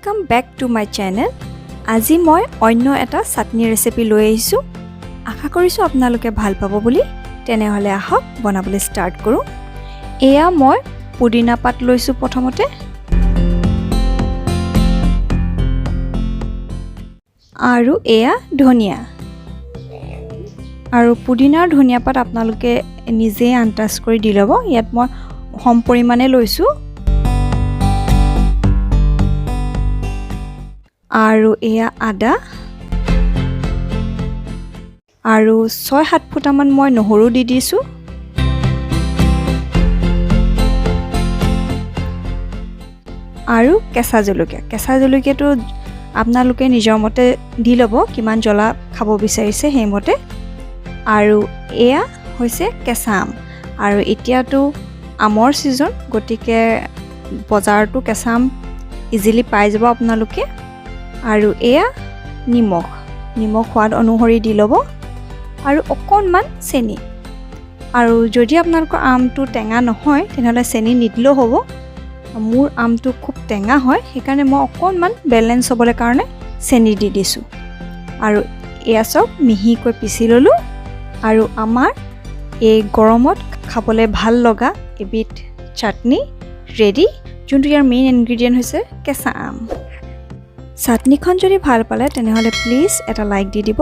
Welcome back to my channel. আজি মই অন্য এটা চাটনি ৰেচিপি লৈ আহিছো। আশা কৰিছো আপোনালোকে ভাল পাব বুলি। তেনেহলে আহক বনাবলৈ ষ্টাৰ্ট কৰো। এয়া মই পুদিনা পাত লৈছো প্ৰথমতে। আৰু এয়া ধনিয়া। আৰু পুদিনাৰ ধনিয়া পাত আপোনালোকে নিজে আন্দাজ কৰি দি ল'ব। ইয়াত মই সম পৰিমাণে লৈছো। আৰু এয়া আদা আৰু 6-7 ফুটামান মই নহৰু দি দিছো। আৰু কেঁচা জলকীয়াটো আপোনালোকে নিজৰ মতে দি ল'ব কিমান জ্বলা খাব বিচাৰিছে সেইমতে। আৰু এয়া হৈছে কেঁচা আম। আৰু এতিয়াতো আমৰ সিজন, গতিকে বজাৰতো কেঁচা আম ইজিলি পাই যাব আপোনালোকে। আৰু এয়া নিমখ সোৱাদ অনুসৰি দি ল'ব। আৰু অকণমান চেনি। আৰু যদি আপোনালোকৰ আমটো টেঙা নহয় তেনেহলে চেনি নিদিলেও হ'ব। মোৰ আমটো খুব টেঙা হয়, সেইকাৰণে মই অকণমান বেলেন্স হ'বলৈ কাৰণে চেনি দি দিছো। আৰু এয়া চব মিহিকৈ পিচি ল'লো। আৰু আমাৰ এই গৰমত খাবলৈ ভাল লগা এবিধ চাটনি ৰেডি, যোনটো ইয়াৰ মেইন ইনগ্ৰেডিয়েণ্ট হৈছে কেঁচা আম। চাটনিখন যদি ভাল পালে তেনেহলে প্লিজ এটা লাইক দি দিব।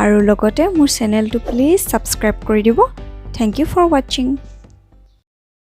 আৰু লগতে মোৰ চেনেলটো প্লিজ সাবস্ক্ৰাইব কৰি দিব। Thank you for watching.